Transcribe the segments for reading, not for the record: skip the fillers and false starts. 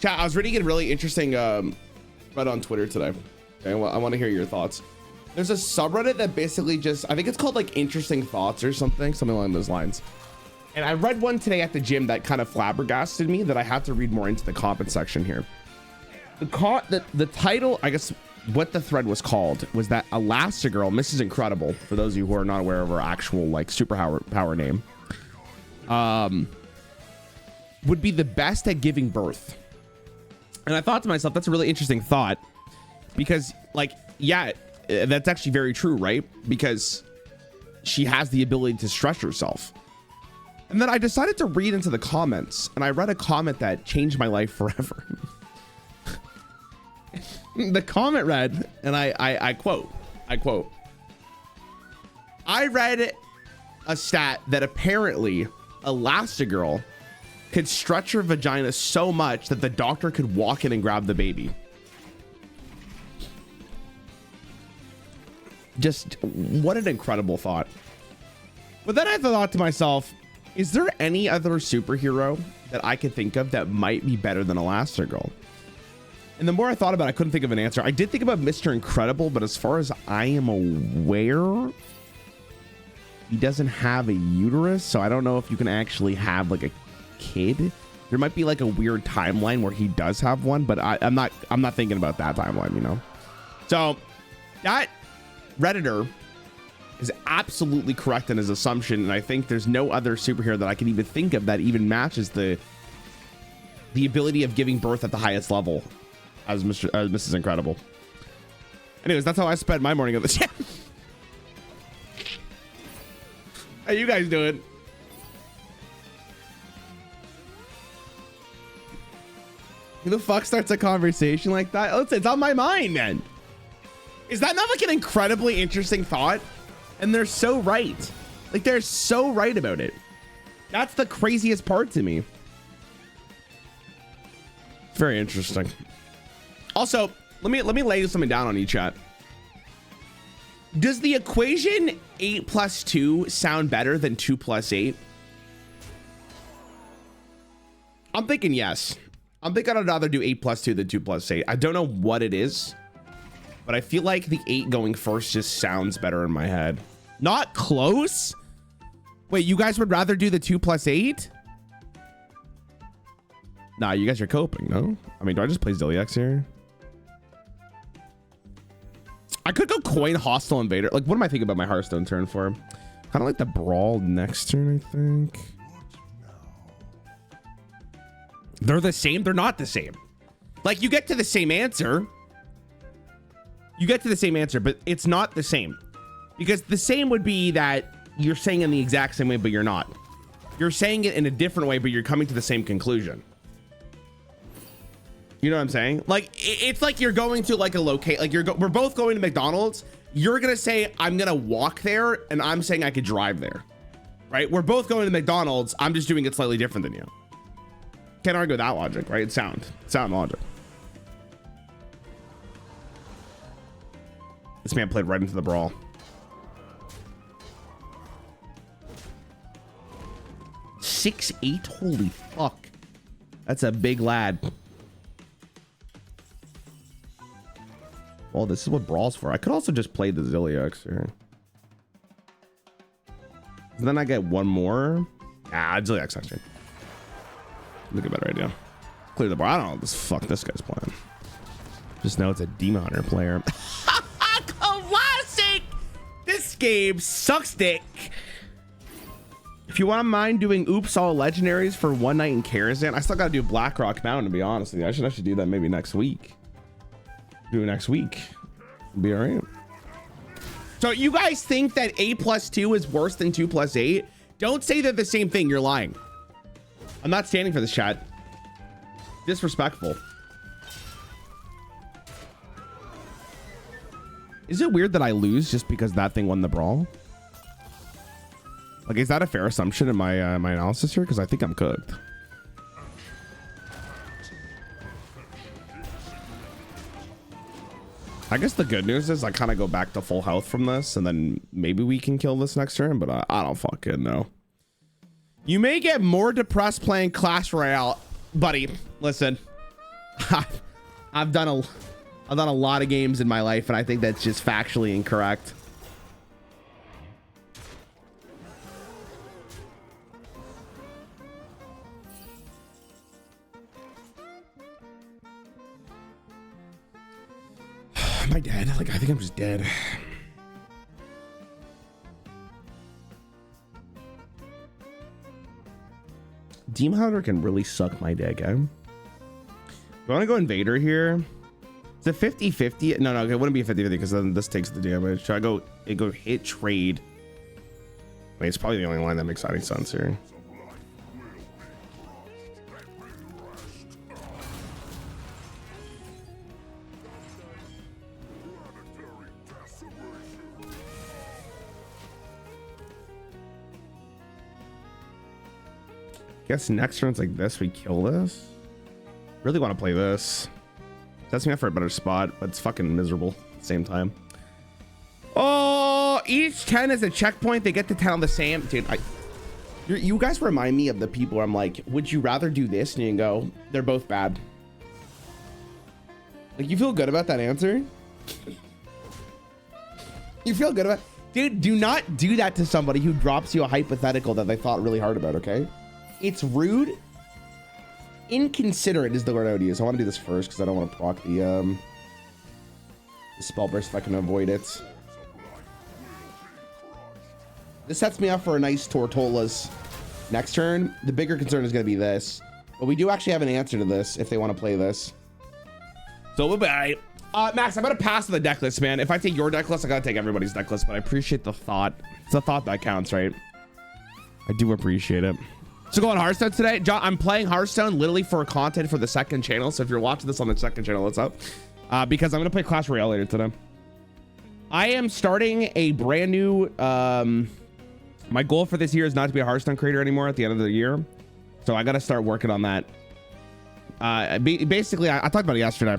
Chat, I was reading a really interesting thread on Twitter today. Okay, I want to hear your thoughts. There's a subreddit that basically just, I think it's called like interesting thoughts or something along those lines. And I read one today at the gym that kind of flabbergasted me that I had to read more into the comment section here. The title, I guess what the thread was called was that Elastigirl, Mrs. Incredible, for those of you who are not aware of her actual like superpower name, would be the best at giving birth. And I thought to myself, that's a really interesting thought because like, yeah, that's actually very true, right? Because she has the ability to stretch herself. And then I decided to read into the comments, and I read a comment that changed my life forever. The comment read, and I quote, I read a stat that apparently Elastigirl could stretch her vagina so much that the doctor could walk in and grab the baby. Just what an incredible thought. But then I thought to myself, is there any other superhero that I could think of that might be better than Elastigirl? And the more I thought about it, I couldn't think of an answer. I did think about Mr. Incredible, but as far as I am aware, he doesn't have a uterus, so I don't know if you can actually have like a kid. There might be like a weird timeline where he does have one, but I'm not thinking about that timeline, you know? So that Redditor is absolutely correct in his assumption, and I think there's no other superhero that I can even think of that even matches the ability of giving birth at the highest level as Mrs. Incredible. Anyways, that's how I spent my morning at the gym. How you guys doing? Who the fuck starts a conversation like that? Oh, it's on my mind, man. Is that not like an incredibly interesting thought? And they're so right. Like they're so right about it. That's the craziest part to me. Very interesting. Also, let me lay something down on you, chat. Does the equation 8 plus 2 sound better than 2 plus 8? I'm thinking yes. I'm thinking I'd rather do 8 plus 2 than 2 plus 8. I don't know what it is, but I feel like the 8 going first just sounds better in my head. Not close. Wait, you guys would rather do the 2 plus 8? Nah, you guys are coping, no? I mean, do I just play Zilliax here? I could go coin Hostile Invader. Like, what am I thinking about my Hearthstone turn for? Kind of like the Brawl next turn, I think. They're the same. They're not the same. Like, you get to the same answer. You get to the same answer, but it's not the same. Because the same would be that you're saying it in the exact same way, but you're not. You're saying it in a different way, but you're coming to the same conclusion. You know what I'm saying? Like, it's like you're going to like a locate, like we're both going to McDonald's. You're going to say, I'm going to walk there. And I'm saying I could drive there. Right? We're both going to McDonald's. I'm just doing it slightly different than you. Can't argue with that logic, right? It's sound logic. This man played right into the brawl. 6'8", holy fuck. That's a big lad. Well, this is what Brawl's for. I could also just play the Zilliax here. And then I get one more. Ah, Zilliax next turn. Look at a better idea. Clear the bar. I don't know what this fuck this guy's playing. Just know it's a Demon Hunter player. Classic! This game sucks dick. If you want mind doing oops all legendaries for one night in Karazhan, I still gotta do Blackrock Mountain, to be honest with you. I should actually do that maybe next week. Do it next week. Be all right. So you guys think that 8 plus 2 is worse than 2 plus 8? Don't say they're the same thing. You're lying. I'm not standing for this, chat. Disrespectful. Is it weird that I lose just because that thing won the brawl? Like, is that a fair assumption in my my analysis here? Because I think I'm cooked. I guess the good news is I kind of go back to full health from this, and then maybe we can kill this next turn, but I don't fucking know. You may get more depressed playing Clash Royale. Buddy, listen. I've done a lot of games in my life, and I think that's just factually incorrect. Am I dead? Like, I think I'm just dead. Demon Hunter can really suck my dick, eh? Do I want to go Invader here? Is it 50-50? No, it wouldn't be 50-50 because then this takes the damage. Should I go hit trade? Wait, it's probably the only line that makes any sense here. Guess next turn's like this, we kill this. Really want to play this. Sets me up for a better spot, but it's fucking miserable at the same time. Oh, each 10 is a checkpoint. They get to 10 on the same. Dude, you guys remind me of the people where I'm like, would you rather do this? And you can go, they're both bad. Like, you feel good about that answer? You feel good about, dude, do not do that to somebody who drops you a hypothetical that they thought really hard about, okay? It's rude. Inconsiderate is the word I would use. I want to do this first because I don't want to proc the spell burst if I can avoid it. This sets me up for a nice Tortollas next turn. The bigger concern is going to be this, but we do actually have an answer to this if they want to play this. So bye. Max, I'm gonna pass to the deck list, man. If I take your deck list, I gotta take everybody's deck list, but I appreciate the thought. It's the thought that counts, right? I do appreciate it. So go on Hearthstone today. John, I'm playing Hearthstone literally for content for the second channel. So if you're watching this on the second channel, what's up? Because I'm going to play Clash Royale later today. I am starting a brand new... my goal for this year is not to be a Hearthstone creator anymore at the end of the year. So I got to start working on that. Basically, I talked about it yesterday.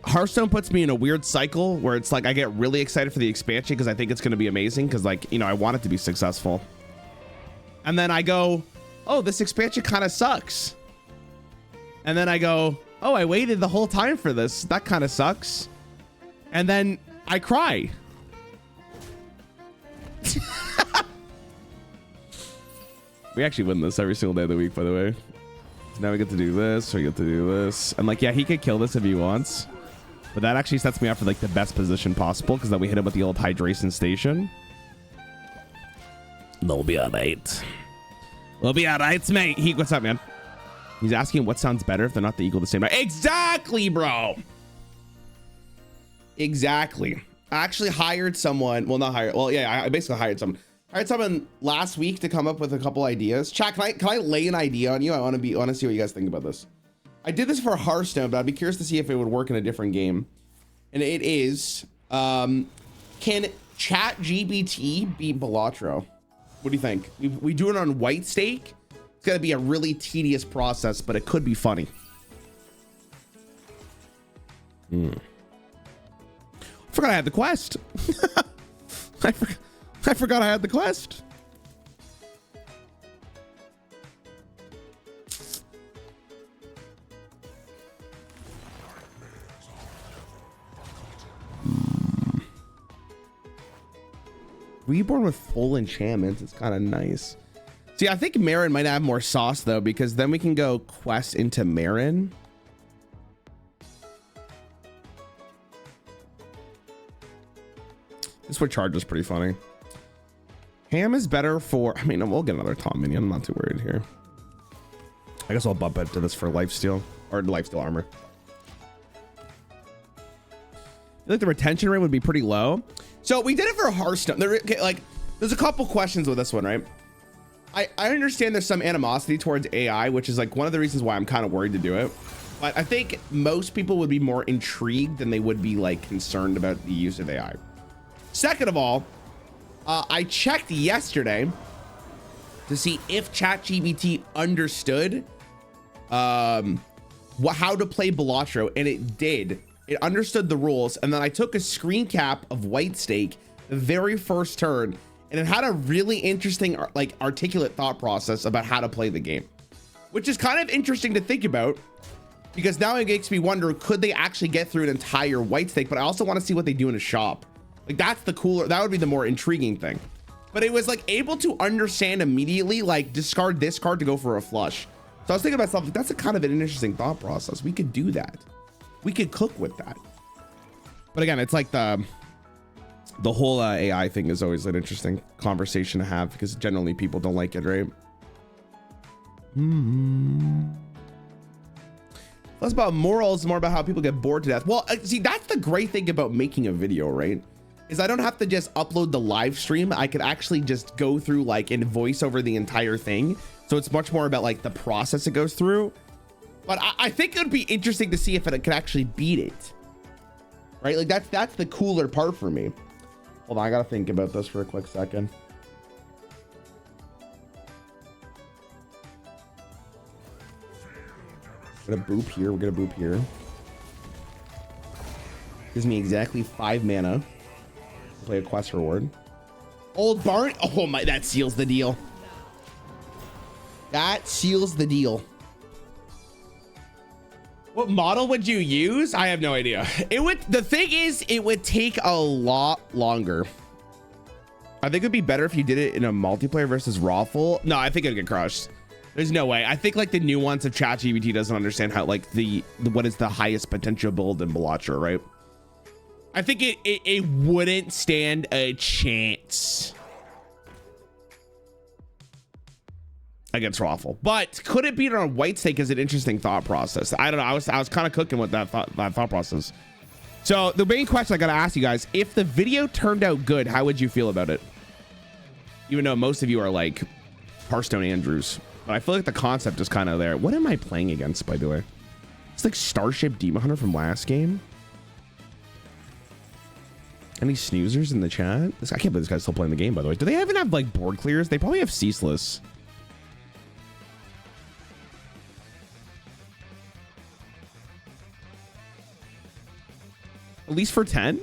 Hearthstone puts me in a weird cycle where it's like I get really excited for the expansion because I think it's going to be amazing because, like, you know, I want it to be successful. And then I go, oh, this expansion kind of sucks. And then I go, oh, I waited the whole time for this. That kind of sucks. And then I cry. We actually win this every single day of the week, by the way. So now we get to do this, we get to do this. And like, yeah, he could kill this if he wants. But that actually sets me up for like the best position possible because then we hit him with the old hydration station. They'll be all right. We'll be all right, mate. What's up, man? He's asking what sounds better if they're not the equal the same. Exactly, bro. Exactly. I actually hired someone. Well, not hired. Well, yeah, I basically hired someone. I hired someone last week to come up with a couple ideas. Chat, can I lay an idea on you? I want to see what you guys think about this. I did this for Hearthstone, but I'd be curious to see if it would work in a different game. And it is, can ChatGPT beat Balatro? What do you think? We do it on white stake. It's gonna be a really tedious process, but it could be funny. I forgot I had the quest. I forgot I had the quest. Reborn with full enchantments. It's kind of nice. See, I think Marin might have more sauce though, because then we can go quest into Marin. This would charge is pretty funny. Ham is better for, I mean, we'll get another Tom minion. I'm not too worried here. I guess I'll bump into this for lifesteal or lifesteal armor. I think the retention rate would be pretty low. So we did it for Hearthstone. There's a couple questions with this one, right? I understand there's some animosity towards AI, which is like one of the reasons why I'm kind of worried to do it. But I think most people would be more intrigued than they would be like concerned about the use of AI. Second of all, I checked yesterday to see if ChatGPT understood how to play Balatro, and it did. It understood the rules, and then I took a screen cap of White Stake the very first turn, and it had a really interesting, like, articulate thought process about how to play the game, which is kind of interesting to think about, because now it makes me wonder, could they actually get through an entire white stake? But I also want to see what they do in a shop. Like, that's the cooler, that would be the more intriguing thing. But it was like able to understand immediately, like discard this card to go for a flush. So I was thinking about myself, that's a kind of an interesting thought process. We could do that. We could cook with that. But again, it's like the whole AI thing is always an interesting conversation to have, because generally people don't like it, right? Less about morals, more about how people get bored to death. Well, see, that's the great thing about making a video, right? Is I don't have to just upload the live stream. I could actually just go through like and voice over the entire thing. So it's much more about like the process it goes through. But I think it would be interesting to see if it could actually beat it. Right? Like that's the cooler part for me. Hold on, I gotta think about this for a quick second. We're gonna boop here. We're gonna boop here. Gives me exactly 5 mana. Play a quest reward. Old Barn. Oh my, that seals the deal. That seals the deal. What model would you use? I have no idea. It would, the thing is, it would take a lot longer. I think it'd be better if you did it in a multiplayer versus Rawful. No, I think it'd get crushed. There's no way. I think like the nuance of ChatGPT doesn't understand how like what is the highest potential build in Balacha, right? I think it wouldn't stand a chance against Rawful. But could it beat on white stake is an interesting thought process. I don't know. I was kind of cooking with that thought process. So the main question I got to ask you guys, if the video turned out good, how would you feel about it? Even though most of you are like Hearthstone Andrews, but I feel like the concept is kind of there. What am I playing against, by the way? It's like Starship Demon Hunter from last game. Any snoozers in the chat? I can't believe this guy's still playing the game, by the way. Do they even have like board clears? They probably have ceaseless. At least for 10?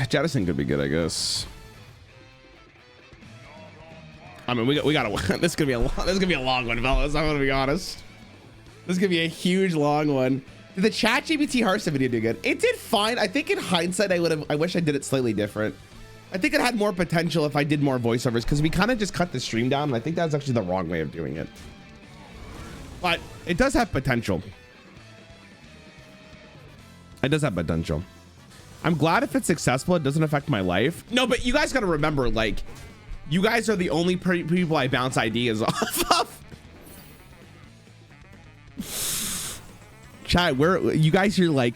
Jettison could be good, I guess. I mean, we gotta this is gonna be a long one, fellas. I'm gonna be honest. This is gonna be a huge long one. Did the ChatGPT Hearthstone video do good? It did fine. I think in hindsight, I wish I did it slightly different. I think it had more potential if I did more voiceovers, because we kind of just cut the stream down, and I think that's actually the wrong way of doing it. But it does have potential. It does have potential. I'm glad if it's successful, it doesn't affect my life. No, but you guys got to remember, like, you guys are the only people I bounce ideas off of. Chat, you guys are like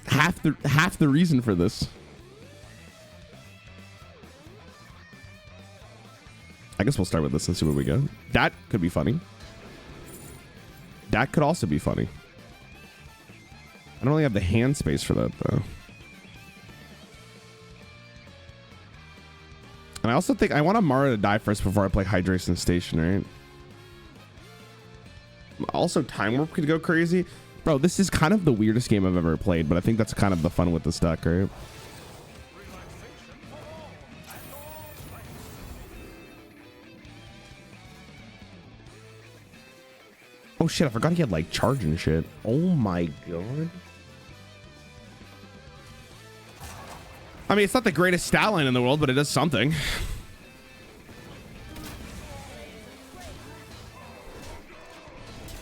half the reason for this. I guess we'll start with this and see what we get. That could be funny. That could also be funny. I don't really have the hand space for that though. And I also think I want Amara to die first before I play Hydration Station, right? Also, Time Warp could go crazy. Bro, this is kind of the weirdest game I've ever played, but I think that's kind of the fun with this deck, right? Oh shit, I forgot he had like charge and shit. Oh my god. I mean, it's not the greatest stat line in the world, but it does something.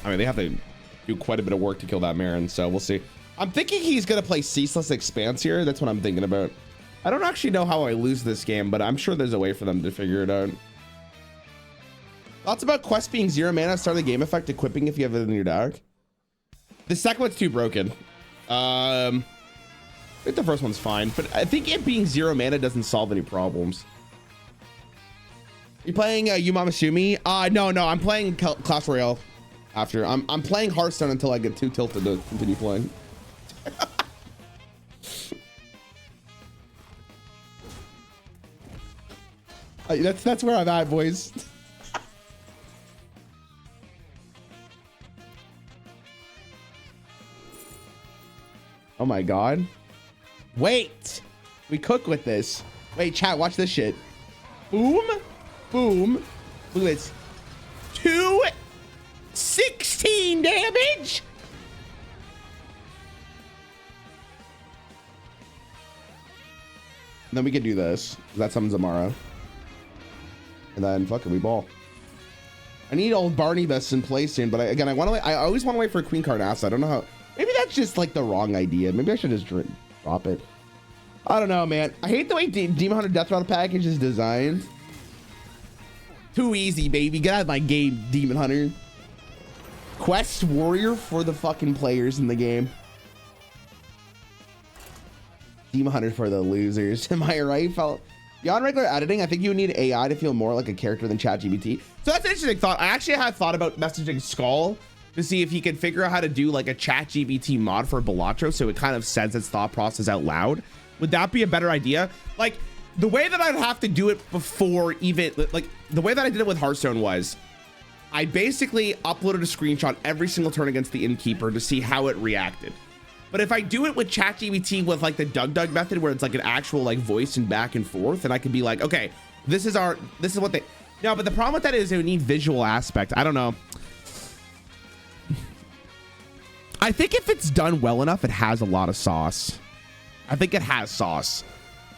I mean, they have to do quite a bit of work to kill that Marin, so we'll see. I'm thinking he's going to play Ceaseless Expanse here. That's what I'm thinking about. I don't actually know how I lose this game, but I'm sure there's a way for them to figure it out. Thoughts about Quest being 0 mana, start of the game effect, equipping if you have it in your deck? The second one's too broken. I think the first one's fine, but I think it being 0 mana doesn't solve any problems. You playing Yumamasumi? No, I'm playing Clash Royale after. I'm playing Hearthstone until I get too tilted to continue playing. That's where I'm at, boys. Oh my god. Wait. We cook with this. Wait, chat, watch this shit. Boom. Boom. Look at this. 216 damage. And then we can do this. That summons Amara. And then fuck it, we ball. I need old Barney Best in play soon, but I always want to wait for a Queen Carnassa. I don't know how. Maybe that's just like the wrong idea. Maybe I should just drop it. I don't know, man. I hate the way Demon Hunter Death Rattle package is designed. Too easy, baby. Get out of my game, Demon Hunter. Quest Warrior for the fucking players in the game. Demon Hunter for the losers. Am I right, fella? Beyond regular editing, I think you would need AI to feel more like a character than ChatGPT. So that's an interesting thought. I actually had thought about messaging Skull to see if he could figure out how to do like a ChatGPT mod for Balatro so it kind of says its thought process out loud. Would that be a better idea? Like the way that I'd have to do it before even like the way that I did it with Hearthstone was I basically uploaded a screenshot every single turn against the Innkeeper to see how it reacted. But if I do it with ChatGPT with like the Doug method where it's like an actual like voice and back and forth, and I could be like, okay, this is what they, no, but the problem with that is it would need visual aspect. I don't know. I think if it's done well enough, it has a lot of sauce. I think it has sauce,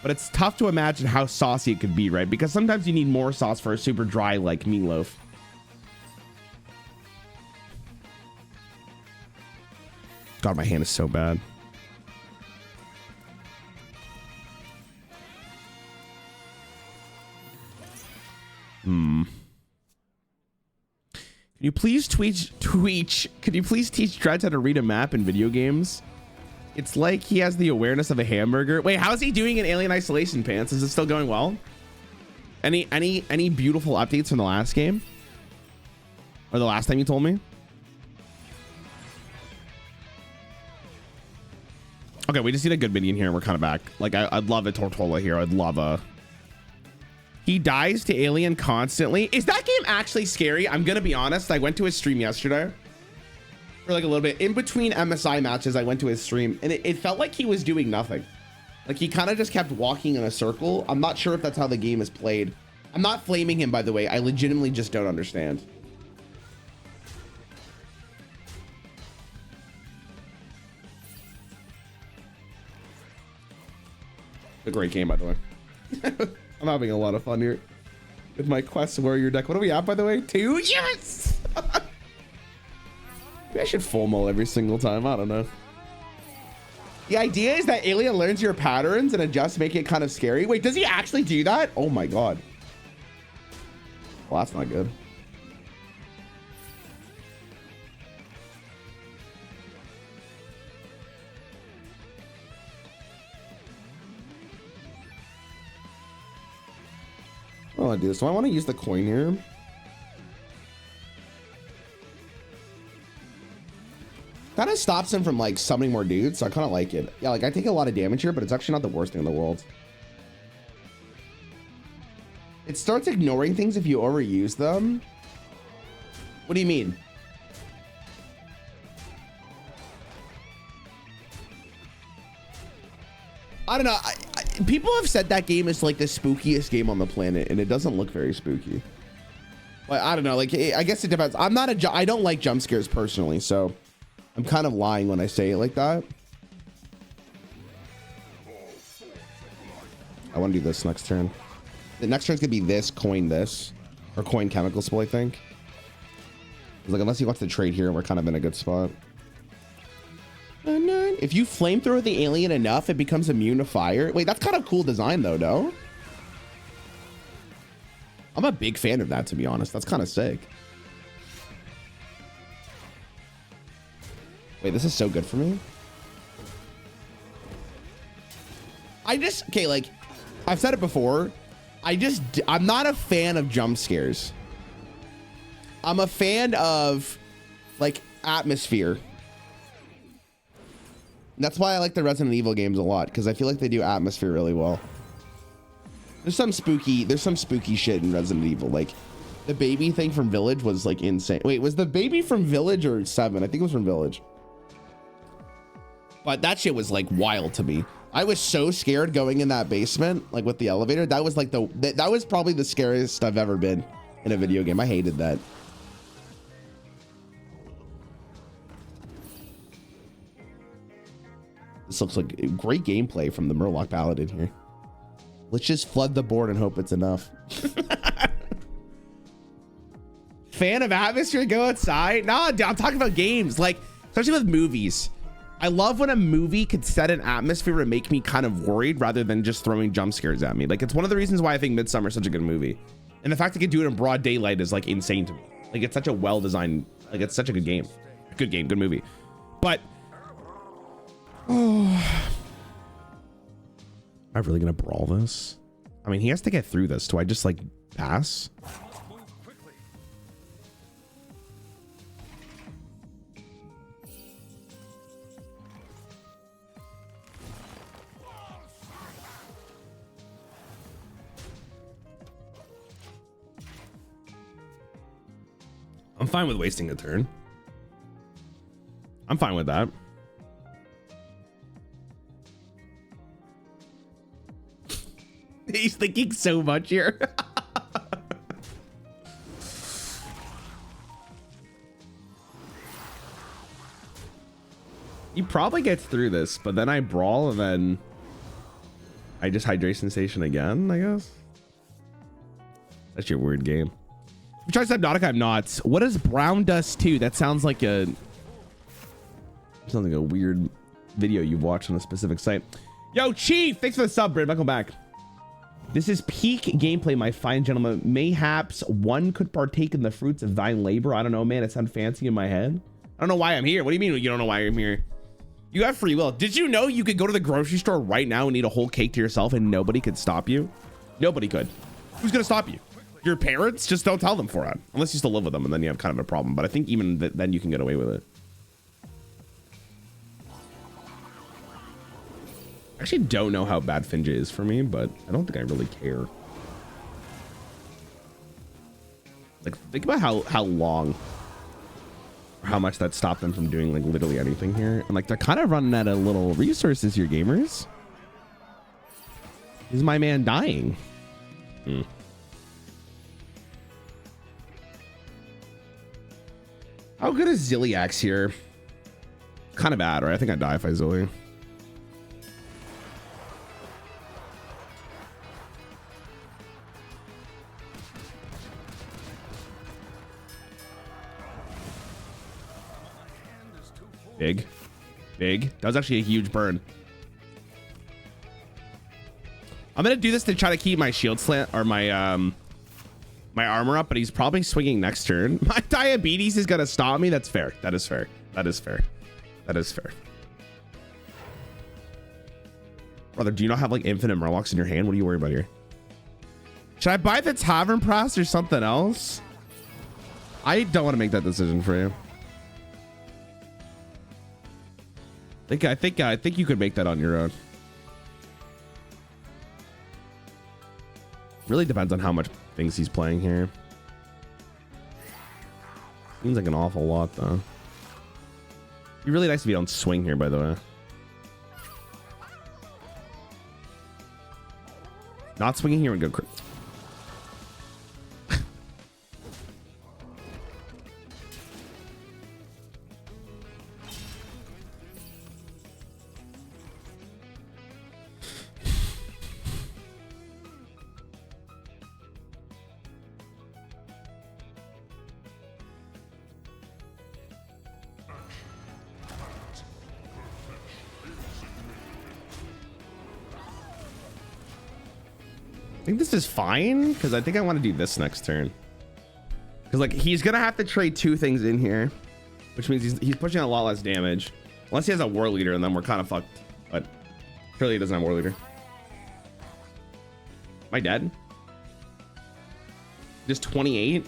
but it's tough to imagine how saucy it could be, right? Because sometimes you need more sauce for a super dry like meatloaf. God, my hand is so bad. Can you please Could you please teach Dreads how to read a map in video games? It's like he has the awareness of a hamburger. Wait, how's he doing in Alien Isolation, Pants? Is it still going well? Any beautiful updates from the last game? Or the last time you told me? Okay, we just need a good minion here and we're kind of back. Like, I'd love a Tortola here. I'd love a... He dies to Alien constantly. Is that game actually scary? I'm going to be honest. I went to his stream yesterday. For like a little bit. In between MSI matches, I went to his stream. And it felt like he was doing nothing. Like, he kind of just kept walking in a circle. I'm not sure if that's how the game is played. I'm not flaming him, by the way. I legitimately just don't understand. A great game, by the way. I'm having a lot of fun here with my Quest Warrior deck. What are we at, by the way? 2? Yes! Maybe I should FOMO every single time. I don't know. The idea is that Alien learns your patterns and adjusts, make it kind of scary. Wait, does he actually do that? Oh my god. Well, that's not good. I want to do this. So I want to use the coin here. Kind of stops him from like summoning more dudes, so I kind of like it. Yeah, like I take a lot of damage here, but it's actually not the worst thing in the world. It starts ignoring things if you overuse them. What do you mean? I don't know. People have said that game is like the spookiest game on the planet, and it doesn't look very spooky. Like, I don't know. Like, I guess it depends. I don't like jump scares personally, so I'm kind of lying when I say it like that. I want to do this next turn. The next turn's gonna be this, coin this, or coin chemical spill, I think. Like, unless he wants to trade here, we're kind of in a good spot. If you flamethrower the alien enough, it becomes immune to fire. Wait, that's kind of cool design though, no? I'm a big fan of that, to be honest. That's kind of sick. Wait, this is so good for me. Okay, like, I've said it before. I'm not a fan of jump scares. I'm a fan of, like, atmosphere. That's why I like the Resident Evil games a lot, because I feel like they do atmosphere really well. There's some spooky shit in Resident Evil. Like the baby thing from Village was like insane. Wait, was the baby from Village or 7? I think it was from Village. But that shit was like wild to me. I was so scared going in that basement, like with the elevator. That was like that was probably the scariest I've ever been in a video game. I hated that. This looks like great gameplay from the Murloc Paladin here. Let's just flood the board and hope it's enough. Fan of atmosphere, go outside. Nah, I'm talking about games, like especially with movies. I love when a movie could set an atmosphere and make me kind of worried rather than just throwing jump scares at me. Like it's one of the reasons why I think Midsummer is such a good movie. And the fact it could do it in broad daylight is like insane to me. Like it's such a well-designed, like it's such a good game. Good game, good movie. But oh, am I really gonna brawl this? I mean, he has to get through this. Do I just like pass? I'm fine with wasting a turn. I'm fine with that. He's thinking so much here. He probably gets through this, but then I brawl and then I just hydration station again, I guess. That's your weird game. If you try Subnautica, I'm not. What is Brown Dust 2? That sounds like a weird video you've watched on a specific site. Yo, Chief, thanks for the sub, Brit. Welcome back. This is peak gameplay, my fine gentlemen. Mayhaps one could partake in the fruits of thine labor. I don't know, man. It sounds fancy in my head. I don't know why I'm here. What do you mean you don't know why I'm here? You have free will. Did you know you could go to the grocery store right now and eat a whole cake to yourself and nobody could stop you? Nobody could. Who's gonna stop you? Your parents? Just don't tell them for it. Unless you still live with them and then you have kind of a problem. But I think even then you can get away with it. I actually don't know how bad Finja is for me, but I don't think I really care. Like, think about how long or how much that stopped them from doing like literally anything here. And like, they're kind of running out of little resources here, gamers. Is my man dying? How good is Zilliax here? Kind of bad, right? I think I'd die if I Zilli. Big. That was actually a huge burn. I'm gonna do this to try to keep my shield slant or my my armor up, but he's probably swinging next turn. My diabetes is gonna stop me. That's fair. That is fair. That is fair. That is fair. Brother, do you not have like infinite Murlocs in your hand? What are you worried about here? Should I buy the Tavern Pass or something else? I don't want to make that decision for you. I think you could make that on your own. Really depends on how much things he's playing here. Seems like an awful lot though. It'd be really nice if you don't swing here, by the way. Not swinging here and go crit. I think this is fine because I think I want to do this next turn. Because like he's gonna have to trade 2 things in here, which means he's pushing a lot less damage. Unless he has a war leader, and then we're kind of fucked. But clearly he doesn't have war leader. Am I dead? Just 28.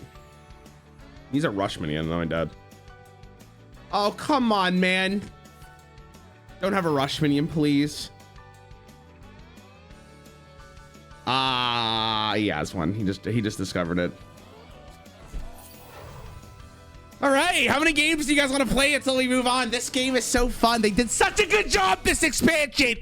He's a rush minion. Am I dead? Oh come on, man! Don't have a rush minion, please. he has one. He just discovered it. All right, how many games do you guys want to play until we move on? This game is so fun. They did such a good job this expansion.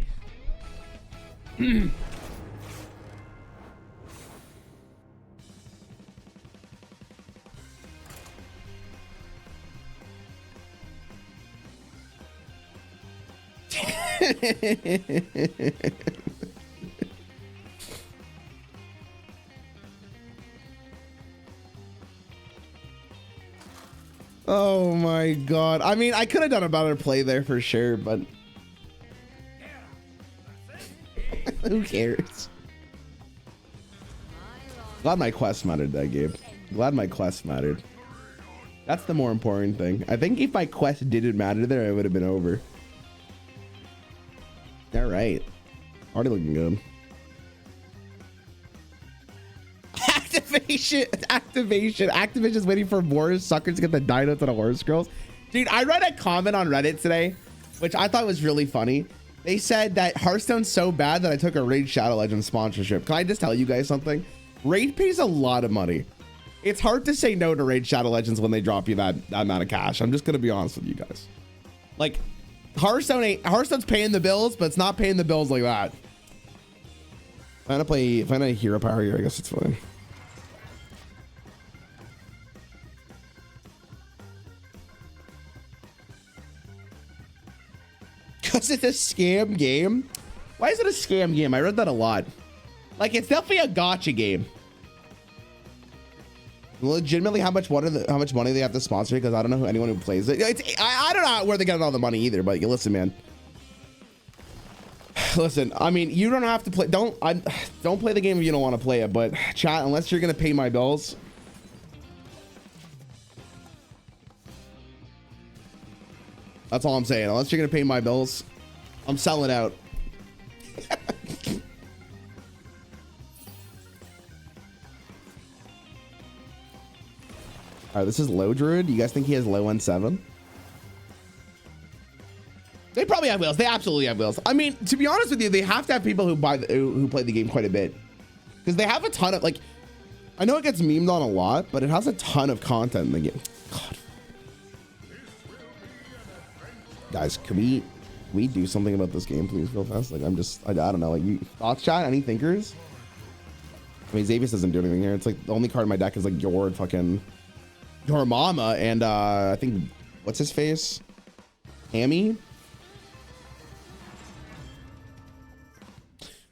Oh my god. I mean, I could have done a better play there for sure, but who cares? Glad my quest mattered that game. Glad my quest mattered. That's the more important thing. I think if my quest didn't matter there, I would have been over. All right. Already looking good. Activation's waiting for more suckers to get the dino to the horse girls. Dude, I read a comment on Reddit today, which I thought was really funny. They said that Hearthstone's so bad that I took a Raid Shadow Legends sponsorship. Can I just tell you guys something? Raid pays a lot of money. It's hard to say no to Raid Shadow Legends when they drop you that amount of cash. I'm just gonna be honest with you guys. Like, Hearthstone's paying the bills, but it's not paying the bills like that. If I'm gonna hero power here, I guess it's fine. Because it's a scam game. Why is it a scam game? I read that a lot. Like, it's definitely a gotcha game. Legitimately, how much money they have to sponsor? Because I don't know anyone who plays it. I don't know where they get all the money either. But listen, man. Listen, I mean, you don't have to play. Don't play the game if you don't want to play it. But chat, unless you're gonna pay my bills. That's all I'm saying. Unless you're gonna pay my bills, I'm selling out. All right, this is low druid. You guys think he has low N7? They probably have wheels. They absolutely have wheels. I mean, to be honest with you, they have to have people who play the game quite a bit, because they have a ton of, like, I know it gets memed on a lot, but it has a ton of content in the game. God. Guys, can we do something about this game, please, real fast? Like, I don't know. Like, you thoughts, chat? Any thinkers? I mean, Xavius doesn't do anything here. It's like the only card in my deck is like your mama and I think what's his face? Hammy?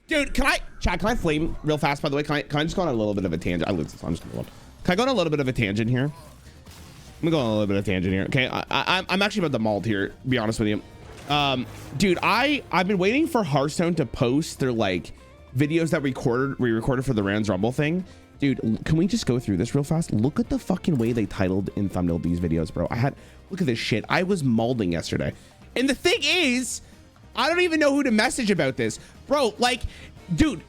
Dude, can I flame real fast, by the way? Can I just go on a little bit of a tangent? I lose this, I'm just gonna go on. Can I go on a little bit of a tangent here? I'm gonna go on a little bit of a tangent here. Okay, I'm actually about to malt here, to be honest with you. Dude, I've been waiting for Hearthstone to post their like videos that we recorded for the Rarran's Rumble thing. Dude, can we just go through this real fast? Look at the fucking way they titled and thumbnailed these videos, bro. Look at this shit. I was molding yesterday. And the thing is, I don't even know who to message about this. Bro, like, dude,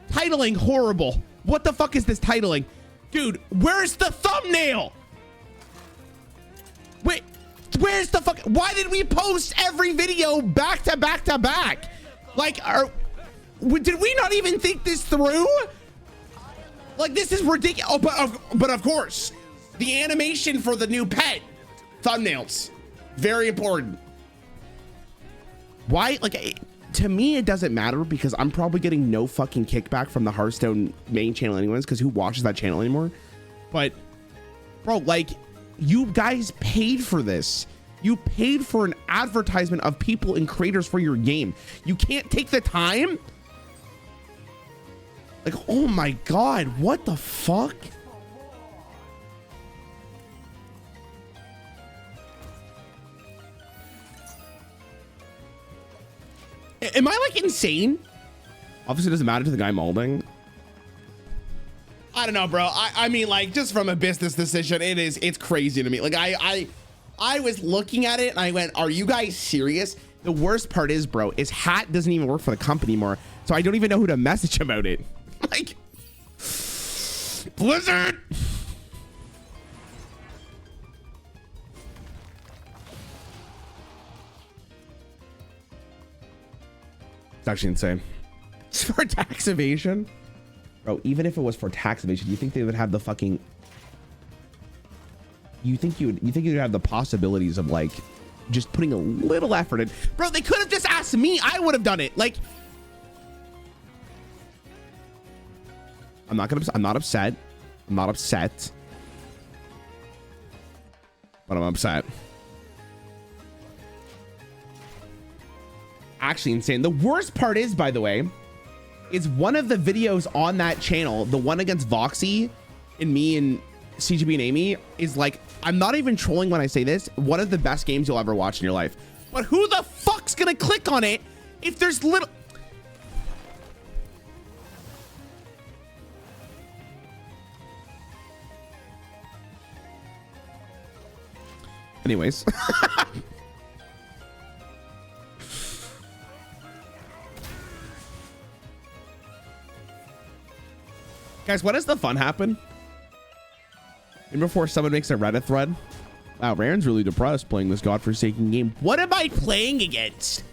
titling horrible. What the fuck is this titling? Dude, where's the thumbnail? Wait, where's the fuck? Why did we post every video back to back to back? Like, did we not even think this through? Like, this is ridiculous. Oh, but of course, the animation for the new pet thumbnails, very important. Why? Like, to me, it doesn't matter because I'm probably getting no fucking kickback from the Hearthstone main channel anyways, because who watches that channel anymore? But, bro, like, you guys paid for this. You paid for an advertisement of people and creators for your game. You can't take the time. Like, oh my God, what the fuck? Am I like insane? Obviously it doesn't matter to the guy molding. I don't know, bro. I mean, like, just from a business decision, it's crazy to me. Like, I was looking at it and I went, are you guys serious? The worst part is, bro, is Hat doesn't even work for the company anymore. So I don't even know who to message about it. Like, Blizzard. It's actually insane. For tax evasion. Bro, even if it was for tax evasion, do you think they would have the fucking... You think you'd have the possibilities of like just putting a little effort in? Bro, they could have just asked me. I would have done it. Like, I'm not upset. I'm not upset. But I'm upset. Actually insane. The worst part is, by the way, is one of the videos on that channel, the one against Voxy and me and CGB and Amy, is like, I'm not even trolling when I say this, one of the best games you'll ever watch in your life. But who the fuck's gonna click on it if there's little... Anyways. Guys, when does the fun happen? And before someone makes a Reddit thread. Wow, Rarran's really depressed playing this godforsaken game. What am I playing against?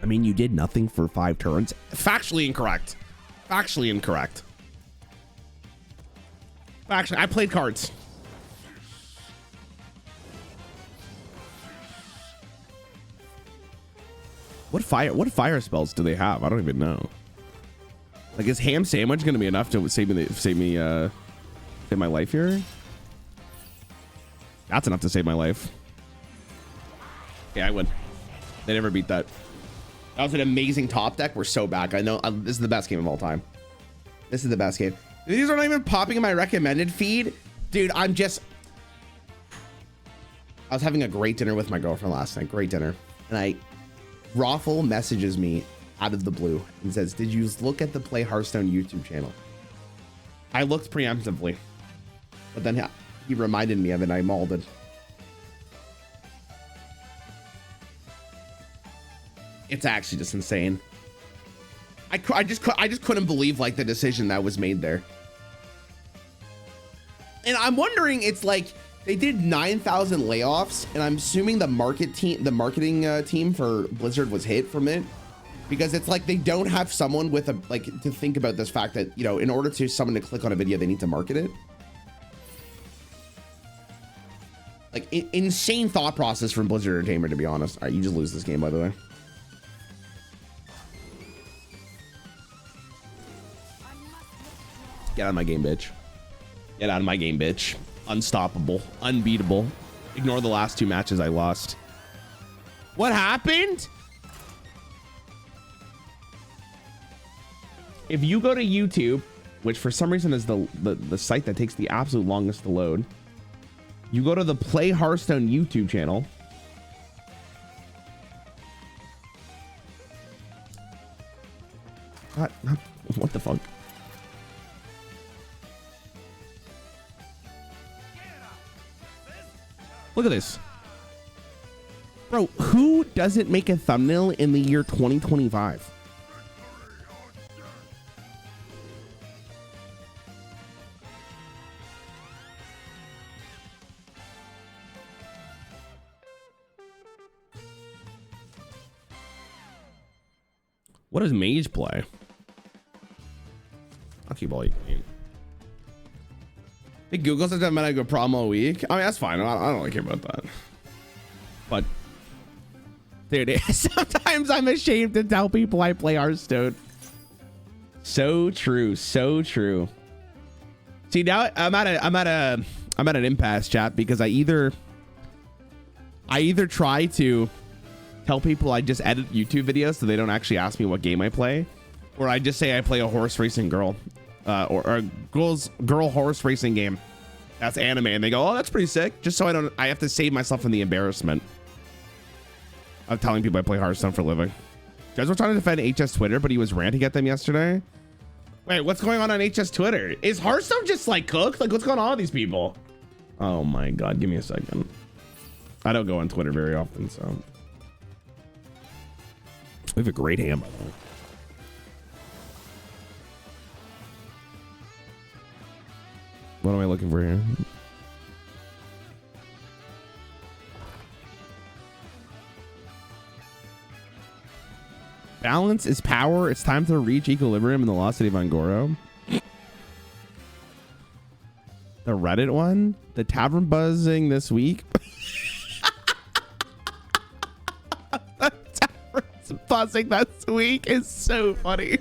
I mean, you did nothing for 5 turns. Factually incorrect. Factually incorrect. Actually, I played cards. What fire spells do they have? I don't even know. Like, is ham sandwich gonna be enough to save my life here? That's enough to save my life. Yeah, I would. They never beat that. That was an amazing top deck. We're so back. I know this is the best game of all time. This is the best game. These are not even popping in my recommended feed. Dude, I was having a great dinner with my girlfriend last night. Great dinner. And Raffle messages me out of the blue and says, did you look at the Play Hearthstone YouTube channel? I looked preemptively, but then he reminded me of it and I molded. It's actually just insane. I just couldn't believe like the decision that was made there. And I'm wondering, it's like they did 9,000 layoffs, and I'm assuming the marketing team for Blizzard was hit from it, because it's like they don't have someone with to think about this fact that, you know, in order to someone to click on a video, they need to market it. Like insane thought process from Blizzard Entertainment, to be honest. All right, you just lose this game, by the way. Get out of my game, bitch. Get out of my game, bitch. Unstoppable. Unbeatable. Ignore the last 2 matches I lost. What happened? If you go to YouTube, which for some reason is the site that takes the absolute longest to load, you go to the Play Hearthstone YouTube channel. What the fuck? Look at this. Bro, who doesn't make a thumbnail in the year 2025? What does Mage play? I'll keep all you can. Hey, Google says that meant I go promo week. I mean, that's fine. I don't really care about that. But, dude, sometimes I'm ashamed to tell people I play Hearthstone. So true. So true. See, now I'm at an impasse, chat, because I either try to tell people I just edit YouTube videos so they don't actually ask me what game I play, or I just say I play a horse racing girl. Or a girl horse racing game that's anime, and they go, oh, that's pretty sick, just so I have to save myself from the embarrassment of telling people I play Hearthstone for a living. You guys were trying to defend HS Twitter, but he was ranting at them yesterday. Wait, what's going on HS Twitter? Is Hearthstone just like cooked? Like, what's going on with these people? Oh my god, give me a second. I don't go on Twitter very often, so we have a great hand, by the way. What am I looking for here? Balance is power. It's time to reach equilibrium in the lost city of Angoro. The Reddit one? The tavern buzzing this week? The tavern's buzzing this week is so funny.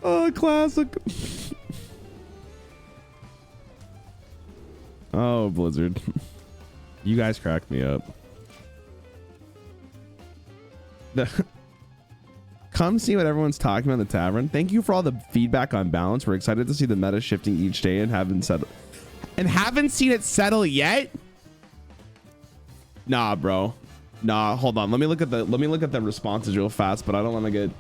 Oh, classic. Oh, Blizzard. You guys cracked me up. Come see what everyone's talking about in the tavern. Thank you for all the feedback on balance. We're excited to see the meta shifting each day and haven't seen it settle yet. Nah, bro. Nah, hold on. Let me look at the responses real fast, but I don't want to get.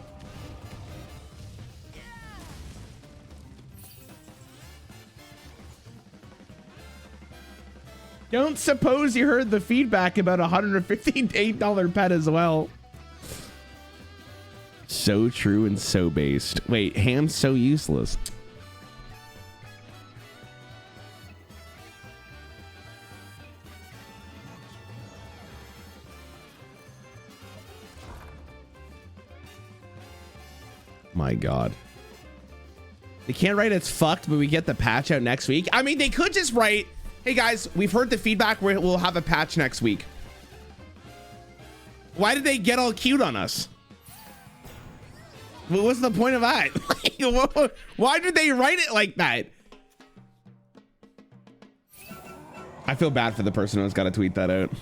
Don't suppose you heard the feedback about $158 pet as well. So true and so based. Wait, Ham's so useless. My God. They can't write it's fucked, but we get the patch out next week. I mean, they could just write, hey guys, we've heard the feedback. We'll have a patch next week. Why did they get all cute on us? What's the point of that? Why did they write it like that? I feel bad for the person who's got to tweet that out.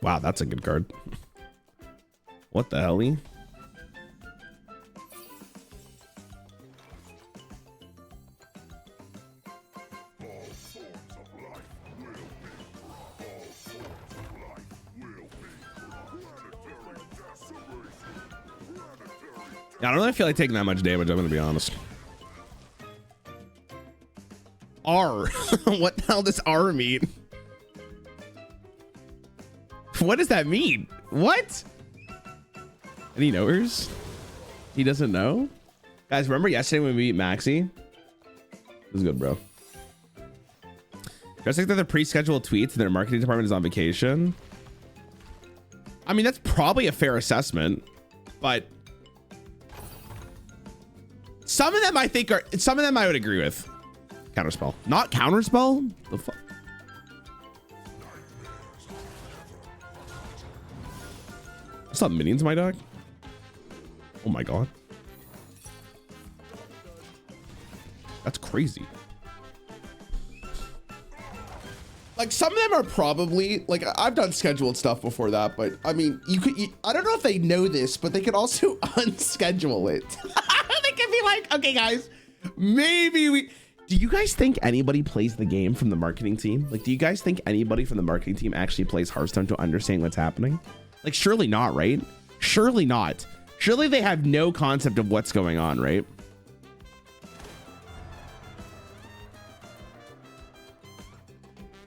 Wow, that's a good card. What the hell? I don't really feel like taking that much damage, I'm gonna be honest. R. What the hell does R mean? What does that mean? What? Any knowers? He doesn't know? Guys, remember yesterday when we beat Maxi? It was good, bro. Just like they're the pre-scheduled tweets and their marketing department is on vacation. I mean, that's probably a fair assessment, but some of them I think are, some of them I would agree with. Counterspell. Not counterspell? The fuck? What's up, minions, my dog? Oh my God. That's crazy. Like, some of them are probably, like, I've done scheduled stuff before that, but I mean, I don't know if they know this, but they could also unschedule it. They could be like, okay, guys, maybe we, do you guys think anybody plays the game from the marketing team? Like, do you guys think anybody from the marketing team actually plays Hearthstone to understand what's happening? Like, surely not, right? Surely not. Surely they have no concept of what's going on, right?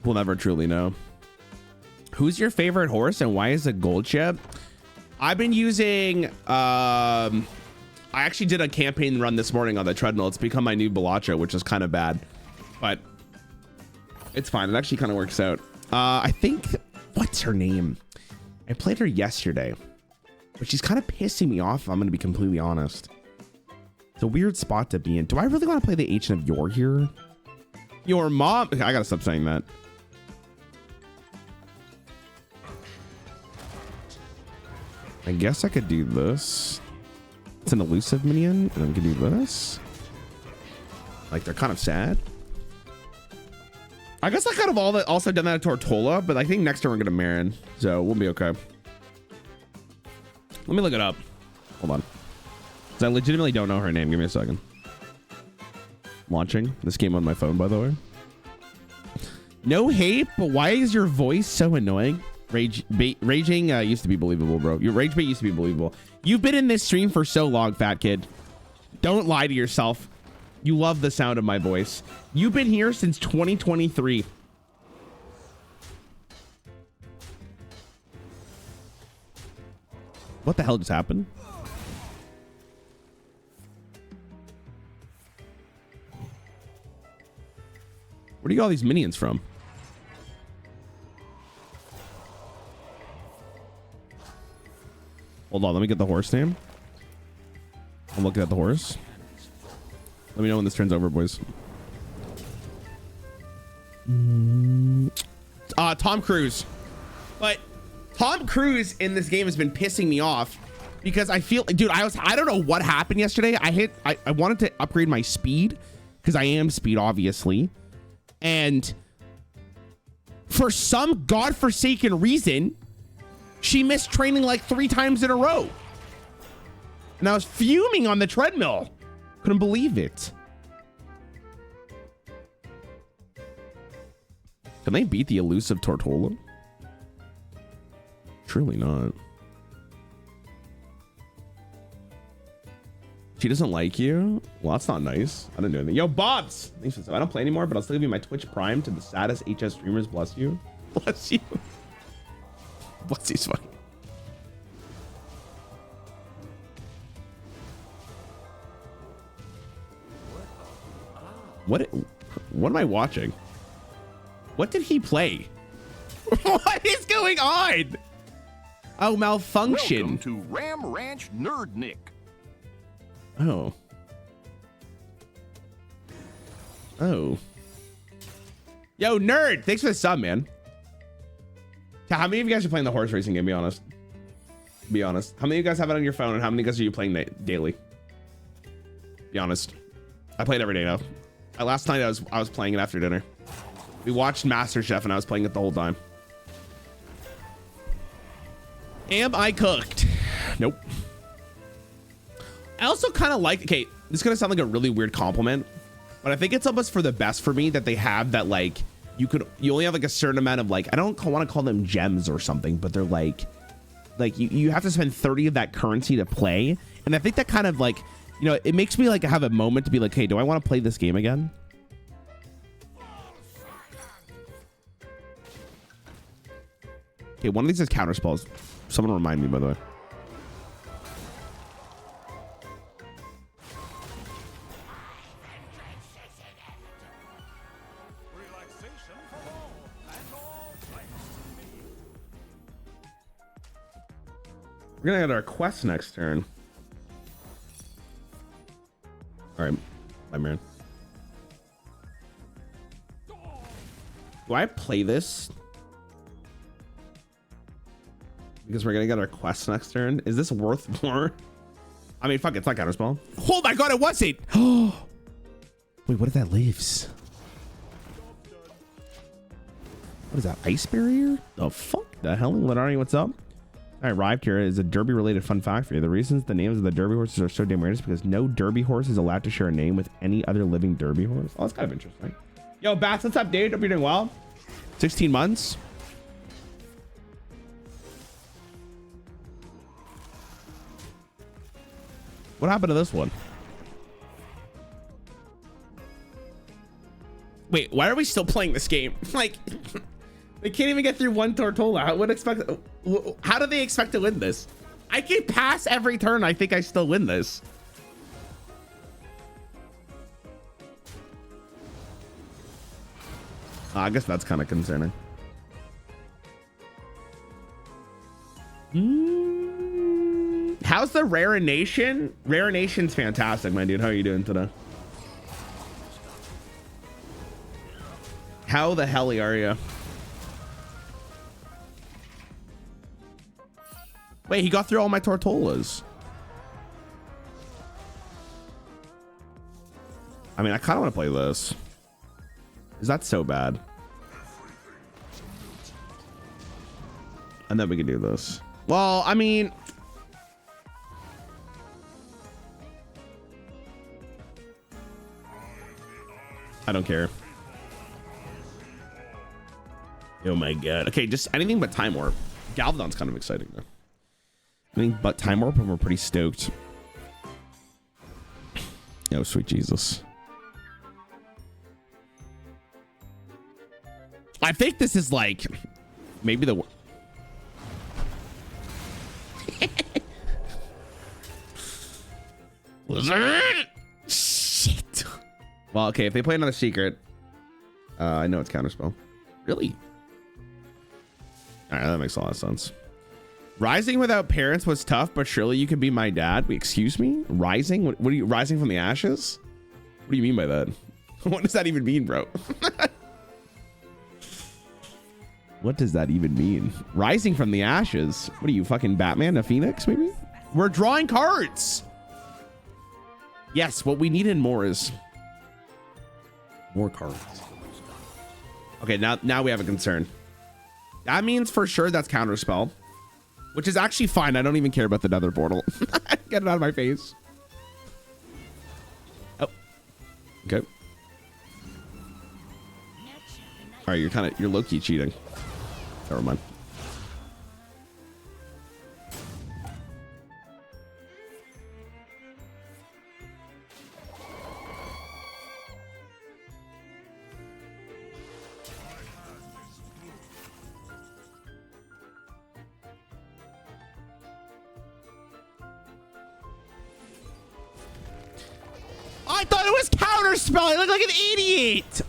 We'll never truly know. Who's your favorite horse and why is it gold chip? I've been using, I actually did a campaign run this morning on the treadmill. It's become my new Balacho, which is kind of bad, but it's fine. It actually kind of works out. I think, what's her name? I played her yesterday, but she's kind of pissing me off, if I'm going to be completely honest. It's a weird spot to be in. Do I really want to play the Ancient of Yore here? Your mom, I gotta stop saying that. I guess I could do this. It's an elusive minion, and I can do this. Like, they're kind of sad. I guess I could have also done that to Tortola, but I think next turn we're gonna Marin, so we'll be okay. Let me look it up. Hold on. Because I legitimately don't know her name. Give me a second. Launching this game on my phone, by the way. No hate, but why is your voice so annoying? Raging used to be believable, bro. Your rage bait used to be believable. You've been in this stream for so long, fat kid. Don't lie to yourself. You love the sound of my voice. You've been here since 2023. What the hell just happened? Where do you get all these minions from? Hold on, let me get the horse name. I'm looking at the horse. Let me know when this turns over, boys. Tom Cruise. But Tom Cruise in this game has been pissing me off because I feel, dude, I don't know what happened yesterday. I wanted to upgrade my speed because I am speed, obviously. And for some godforsaken reason, she missed training like 3 times in a row. And I was fuming on the treadmill. Couldn't believe it. Can they beat the elusive Tortola? Surely not. She doesn't like you? Well, that's not nice. I didn't do anything. Yo, Bobs! Thanks for the sub. I don't play anymore, but I'll still give you my Twitch Prime to the saddest HS streamers. Bless you. Bless you. Bless you, Swag. What am I watching? What did he play? What is going on? Oh, malfunction. Welcome to Ram Ranch Nerd Nick. Oh. Oh. Yo, nerd. Thanks for the sub, man. How many of you guys are playing the horse racing game? Be honest. Be honest. How many of you guys have it on your phone, and how many guys are you playing daily? Be honest. I play it every day now. Last night I was playing it after dinner. We watched MasterChef and I was playing it the whole time. Am I cooked? Nope. I also kind of like, okay, this is gonna sound like a really weird compliment, but I think it's almost for the best for me that they have that, like, you only have like a certain amount of, like, I don't want to call them gems or something, but they're like you have to spend 30 of that currency to play. And I think that kind of, like, you know, it makes me like have a moment to be like, hey, do I want to play this game again? Okay, one of these is counter spells. Someone remind me, by the way. We're gonna get our quest next turn. All right, bye, man. Do I play this? Because we're gonna get our quest next turn. Is this worth more? I mean, fuck, it's not counterspell. Oh my god, it wasn't! Oh, wait, what if that leaves? What is that, ice barrier? The fuck? The hell? Lenardi, what's up? I arrived here is a derby related fun fact for you. The reasons the names of the derby horses are so damn weird is because no derby horse is allowed to share a name with any other living derby horse. Oh, that's kind of interesting. Yo, Bats, what's up, dude? Hope you're doing well. 16 months. What happened to this one? Wait, why are we still playing this game? Like, they can't even get through one Tortola. How do they expect to win this? I can pass every turn. I think I still win this. I guess that's kind of concerning. How's the Rarran Nation? Rarran Nation's fantastic, my dude. How are you doing today? How the hell are you? Wait, he got through all my Tortolas. I mean, I kind of want to play this. Is that so bad? And then we can do this. Well, I mean, I don't care. Oh my god. Okay, just anything but Time Warp. Galvadon's kind of exciting though. Anything but Time Warp, and we're pretty stoked. Oh, sweet Jesus. I think this is like maybe the shit. Well, okay, if they play another secret, I know it's counterspell. Really? All right, that makes a lot of sense. Rising without parents was tough, but surely you could be my dad. Wait, excuse me? Rising? What are you, rising from the ashes? What do you mean by that? What does that even mean, bro? What does that even mean? Rising from the ashes? What are you, fucking Batman, a phoenix, maybe? We're drawing cards. Yes, what we needed more is more cards. Okay, now we have a concern. That means for sure that's counterspell, which is actually fine. I don't even care about the nether portal. Get it out of my face. Oh, okay. All right, you're low-key cheating. Never mind. I thought it was counterspell. I look like an idiot.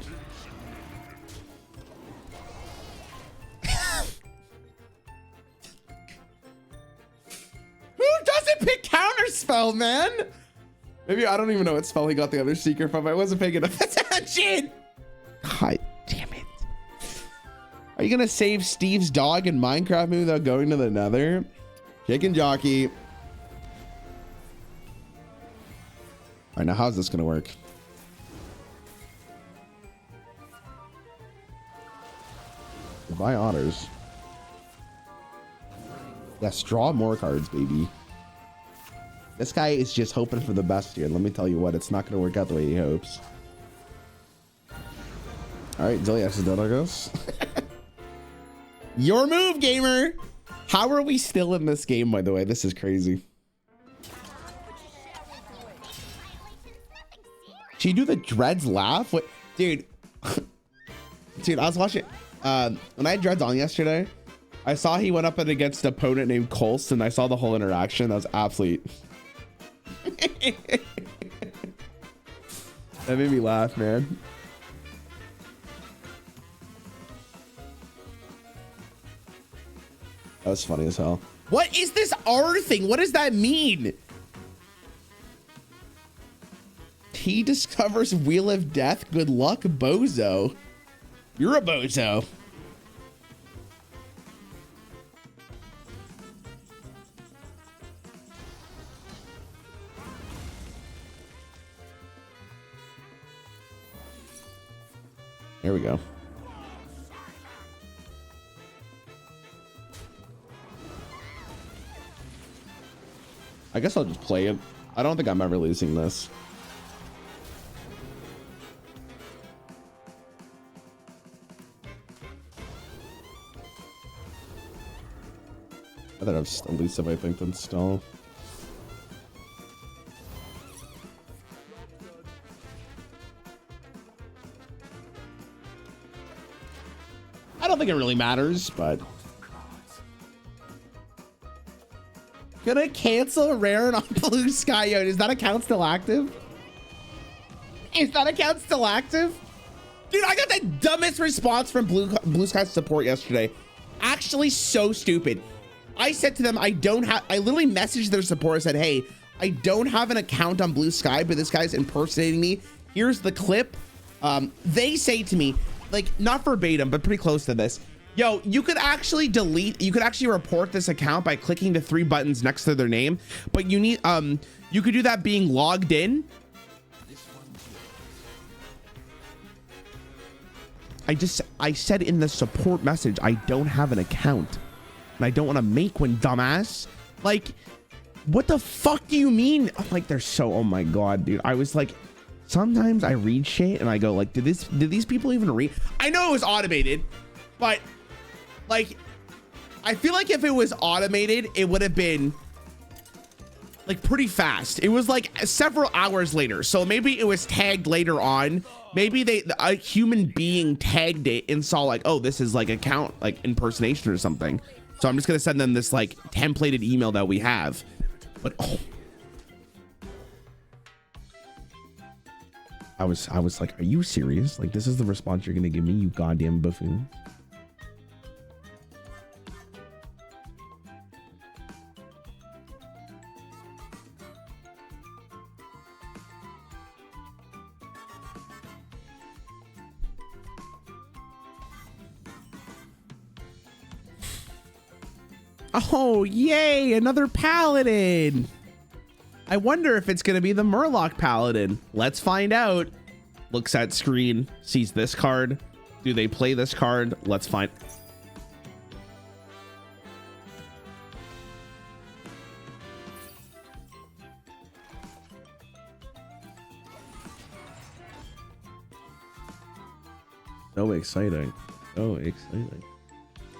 Who doesn't pick counterspell, man? Maybe I don't even know what spell he got the other secret from. I wasn't paying enough attention. God damn it. Are you gonna save Steve's dog in Minecraft movie without going to the nether? Chicken jockey. All right, now how's this gonna work? Buy otters. Yes, draw more cards, baby. This guy is just hoping for the best here. Let me tell you what, it's not gonna work out the way he hopes. All right, Zilias goes. Your move, gamer. How are we still in this game, by the way? This is crazy. Should you do the dreads laugh? What, dude? Dude, I was watching. When I had dreads on yesterday, I saw he went up against an opponent named Colst, and I saw the whole interaction. That was absolute. That made me laugh, man. That was funny as hell. What is this R thing? What does that mean? He discovers Wheel of Death. Good luck, bozo. You're a bozo. Here we go. I guess I'll just play it. I don't think I'm ever losing this. I thought I was elusive, I think, than stall. I don't think it really matters, but gonna cancel Rarran on Blue Sky. Yo, is that account still active? Is that account still active? Dude, I got the dumbest response from Blue Sky support yesterday. Actually, so stupid. I said to them, I literally messaged their support and said, hey, I don't have an account on Blue Sky, but this guy's impersonating me. Here's the clip. They say to me, like, not verbatim, but pretty close to this. Yo, you could actually report this account by clicking the 3 buttons next to their name, but you need, you could do that being logged in. I said in the support message, I don't have an account and I don't want to make one, dumbass. Like, what the fuck do you mean? I'm like, they're so, oh my God, dude. I was like, sometimes I read shit and I go like, did these people even read? I know it was automated, but like, I feel like if it was automated, it would have been like pretty fast. It was like several hours later. So maybe it was tagged later on. Maybe a human being tagged it and saw like, oh, this is like account like impersonation or something. So I'm just gonna send them this like templated email that we have. But oh. I was like, are you serious? Like, this is the response you're gonna give me, you goddamn buffoon. Oh, yay, another paladin. I wonder if it's going to be the Murloc paladin. Let's find out. Looks at screen, sees this card. Do they play this card? Let's find. So exciting. So exciting.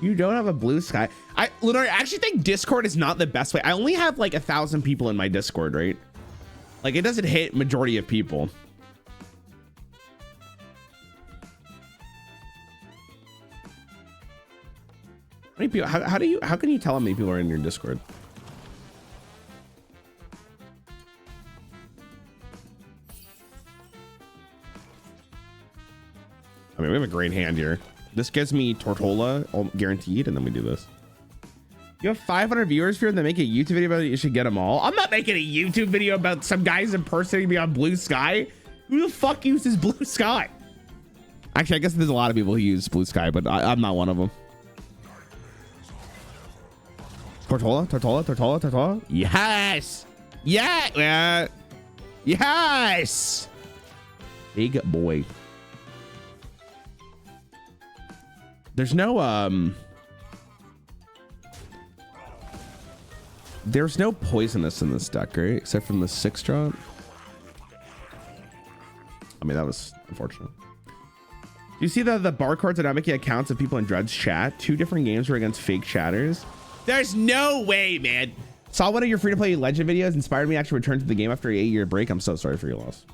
You don't have a blue sky. I literally actually think Discord is not the best way. I only have like 1,000 people in my Discord, right? Like, it doesn't hit majority of people. How many people? How can you tell how many people are in your Discord? I mean, we have a great hand here. This gives me Tortola guaranteed, and then we do this. You have 500 viewers here that make a YouTube video about it. You should get them all. I'm not making a YouTube video about some guys impersonating me on Blue Sky. Who the fuck uses Blue Sky? Actually, I guess there's a lot of people who use Blue Sky, but I'm not one of them. Tortola. Yes. Yeah. Yes. Big boy. There's no poisonous in this deck, right? Except from the 6-drop. I mean, that was unfortunate. Do you see the bar cards are not making accounts of people in Dread's chat? 2 different games were against fake chatters. There's no way, man. Saw one of your free-to-play legend videos, inspired me to actually return to the game after an 8-year break. I'm so sorry for your loss.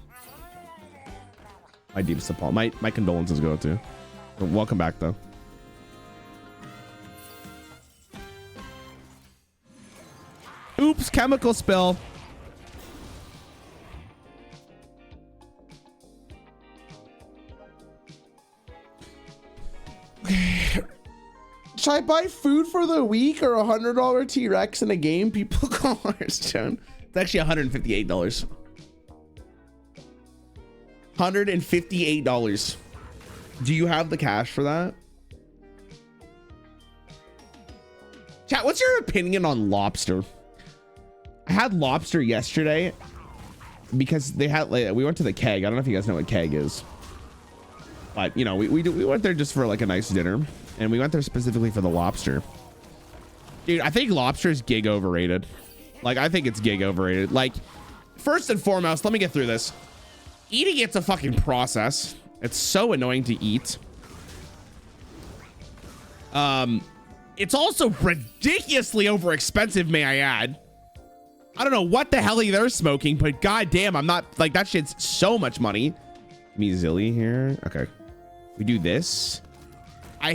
My deepest apologies. My condolences go to. Welcome back, though. Oops, chemical spill. Should I buy food for the week or $100 T-Rex in a game people call Hearthstone? It's actually $158. $158. Do you have the cash for that? Chat, what's your opinion on lobster? I had lobster yesterday because they had, like, we went to the Keg. I don't know if you guys know what Keg is, but you know, we went there just for like a nice dinner, and we went there specifically for the lobster. Dude, I think lobster is gig overrated. Like, I think it's gig overrated. Like, first and foremost, let me get through this. Eating it's a fucking process. It's so annoying to eat. It's also ridiculously overexpensive, may I add. I don't know what the hell they're smoking, but goddamn, I'm not like, that shit's so much money. Me Zilly here. Okay, we do this. I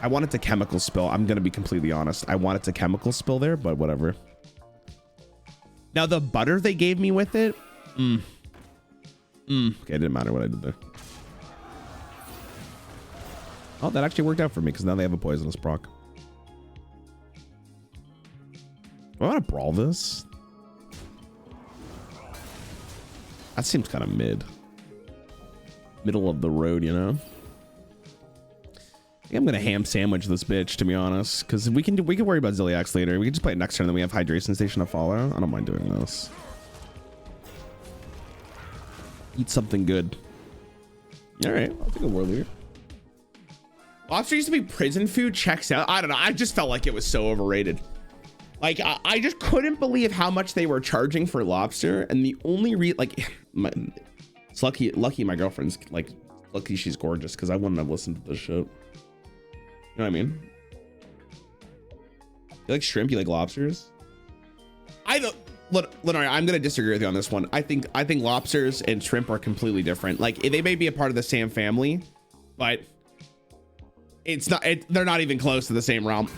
wanted to chemical spill. I'm gonna be completely honest. I wanted to chemical spill there, but whatever. Now the butter they gave me with it. Okay, it didn't matter what I did there. Oh, that actually worked out for me because now they have a poisonous proc. Do I want to brawl this? That seems kind of middle of the road, you know. I think I'm gonna ham sandwich this bitch, to be honest, because we can worry about Zilliax later. We can just play it next turn, then we have hydration station to follow. I don't mind doing this. Eat something good. All right, I'll take a War Leader. Lobster used to be prison food. Checks out. I don't know. I just felt like it was so overrated. Like, I just couldn't believe how much they were charging for lobster, and the only it's lucky my girlfriend's like, lucky she's gorgeous, because I wouldn't have listened to this shit. You know what I mean? You like shrimp? You like lobsters? I don't. Lenore, I'm gonna disagree with you on this one. I think lobsters and shrimp are completely different. Like, they may be a part of the same family, but it's not. They're not even close to the same realm.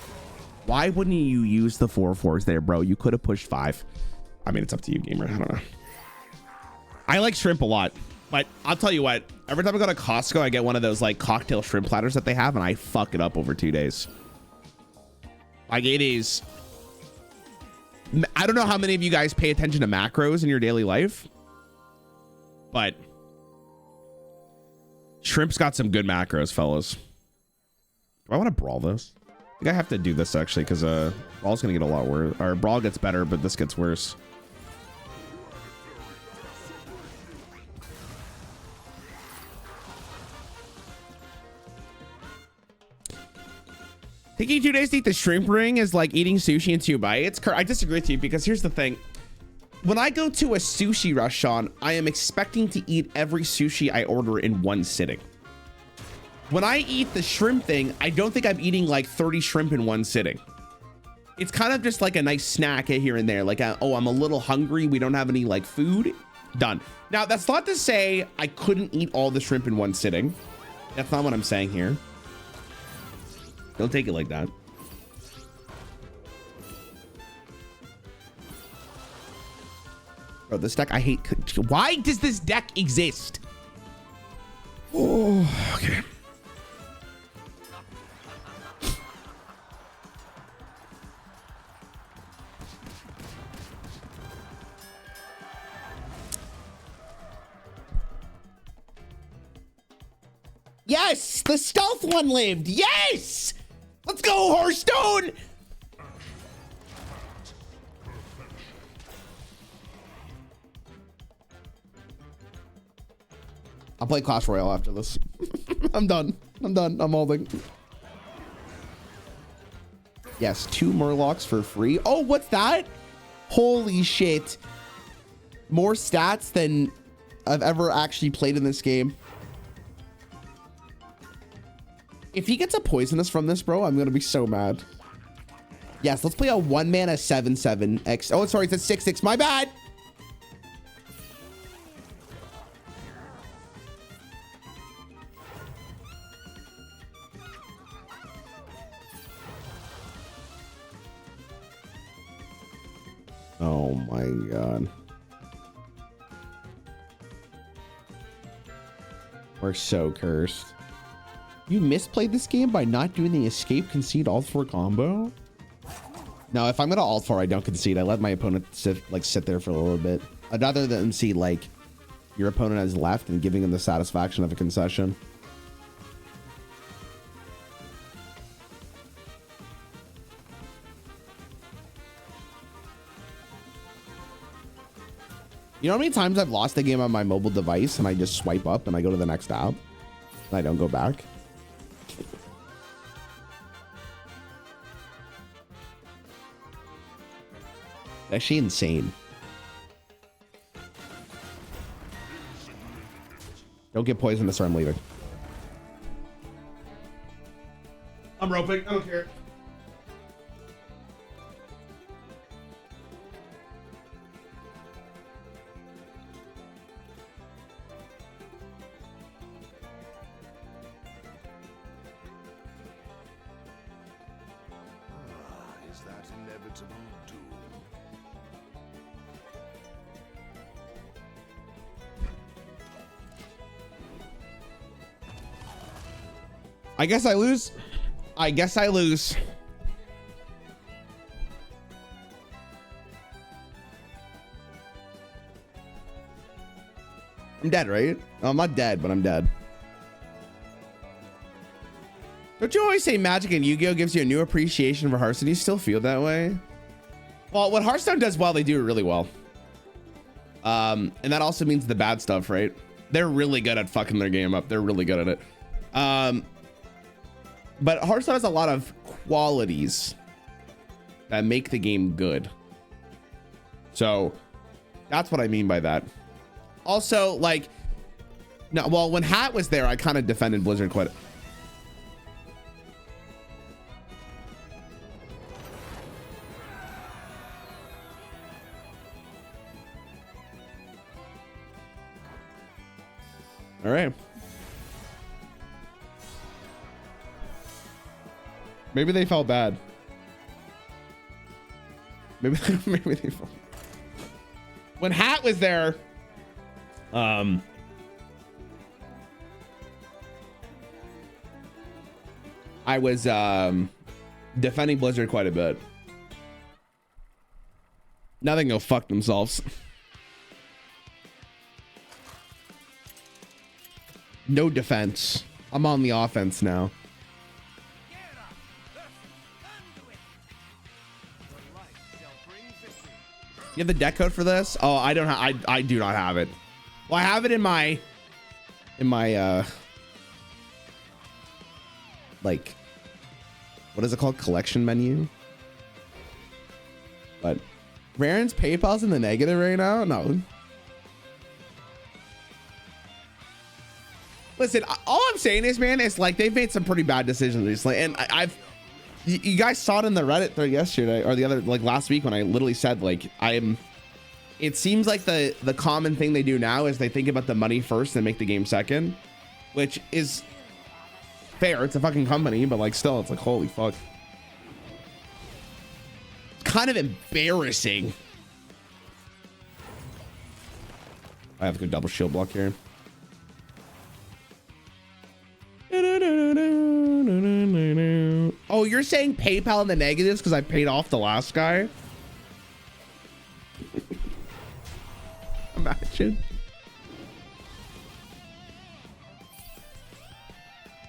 Why wouldn't you use the 4/4s there, bro? You could have pushed 5. I mean, it's up to you, gamer. I don't know. I like shrimp a lot, But I'll tell you what, every time I go to Costco, I get one of those like cocktail shrimp platters that they have, and I fuck it up over 2 days. Like it is. I don't know how many of you guys pay attention to macros in your daily life, but shrimp's got some good macros, fellas. Do I want to brawl this? I think I have to do this actually, because brawl's gonna get a lot worse. Or brawl gets better, but this gets worse. Taking 2 days to eat the shrimp ring is like eating sushi in 2 bites. I disagree with you, because here's the thing. When I go to a sushi restaurant, I am expecting to eat every sushi I order in one sitting. When I eat the shrimp thing, I don't think I'm eating like 30 shrimp in one sitting. It's kind of just like a nice snack here and there. Like, oh, I'm a little hungry. We don't have any like food. Done. Now, that's not to say I couldn't eat all the shrimp in one sitting. That's not what I'm saying here. Don't take it like that. Bro, this deck, I hate. Why does this deck exist? Oh, okay. Yes, the stealth one lived. Yes, let's go, Hearthstone. I'll play Clash Royale after this. I'm done. I'm holding. Yes, 2 Murlocs for free. Oh, what's that? Holy shit. More stats than I've ever actually played in this game. If he gets a poisonous from this, bro, I'm gonna be so mad. Yes, let's play a 1-mana 7/7 X. Oh, sorry, it's a 6/6. My bad. Oh my god. We're so cursed. You misplayed this game by not doing the escape concede alt 4 combo? No, if I'm gonna alt 4, I don't concede. I let my opponent sit there for a little bit. I'd rather than see like your opponent has left and giving him the satisfaction of a concession. You know how many times I've lost the game on my mobile device and I just swipe up and I go to the next app and I don't go back? Actually insane. Don't get poisonous or I'm leaving. I'm roping. I don't care. Is that inevitable doom? I guess I lose. I guess I lose. I'm dead, right? No, I'm not dead, but I'm dead. Don't you always say Magic and Yu-Gi-Oh gives you a new appreciation for Hearthstone? Do you still feel that way? Well, what Hearthstone does well, they do it really well. And that also means the bad stuff, right? They're really good at fucking their game up. They're really good at it. But Hearthstone has a lot of qualities that make the game good. So that's what I mean by that. Also, like, no, well, when Hat was there, I kind of defended Blizzard quite. All right. Maybe they felt bad. Maybe they felt. When Hat was there, I was defending Blizzard quite a bit. Now they can go fuck themselves. No defense. I'm on the offense now. You have the deck code for this? Oh, I don't have. I do not have it. Well, I have it in my like, what is it called? Collection menu. But Rarran's PayPal's in the negative right now. No. Listen, all I'm saying is, man, it's like they've made some pretty bad decisions recently, and you guys saw it in the Reddit thread yesterday or the other, like last week, when I literally said, like, it seems like the common thing they do now is they think about the money first and make the game second, which is fair. It's a fucking company, but like still, it's like, holy fuck. Kind of embarrassing. I have to go double shield block here. Oh, you're saying PayPal in the negatives because I paid off the last guy? Imagine.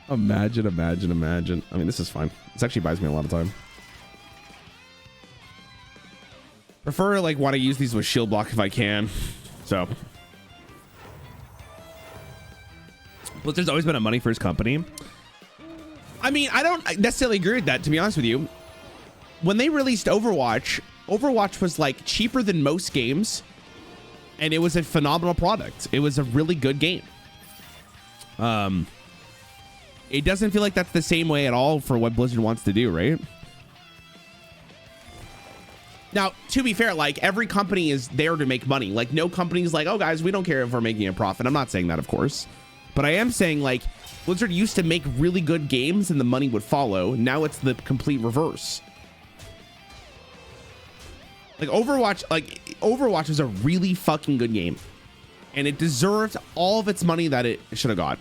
Imagine. I mean, this is fine. This actually buys me a lot of time. Prefer, like, want to use these with shield block if I can. So. Blizzard's always been a money first company. I mean, I don't necessarily agree with that, to be honest with you. When they released Overwatch was like cheaper than most games, and it was a phenomenal product. It was a really good game. It doesn't feel like that's the same way at all for what Blizzard wants to do, right? Now, to be fair, like, every company is there to make money. Like, no company's like, oh guys, we don't care if we're making a profit. I'm not saying that, of course, but I am saying, like, Blizzard used to make really good games and the money would follow. Now it's the complete reverse. Like Overwatch is a really fucking good game, and it deserved all of its money that it should have got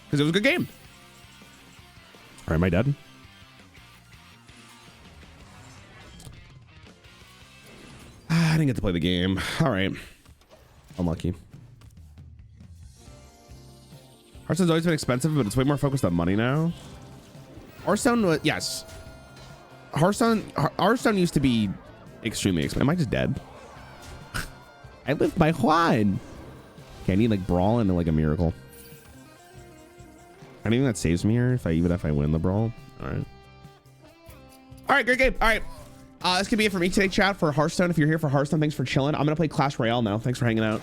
because it was a good game. All right, am I dead? I didn't get to play the game. All right, unlucky. Hearthstone's always been expensive, but it's way more focused on money now. Hearthstone, yes. Hearthstone used to be extremely expensive. Am I just dead? I live by Juan. Okay, I need like brawl and like a miracle. Anything that saves me here, even if I win the brawl. All right, great game. All right, this could be it for me today, chat. For Hearthstone, if you're here for Hearthstone, thanks for chilling. I'm gonna play Clash Royale now. Thanks for hanging out.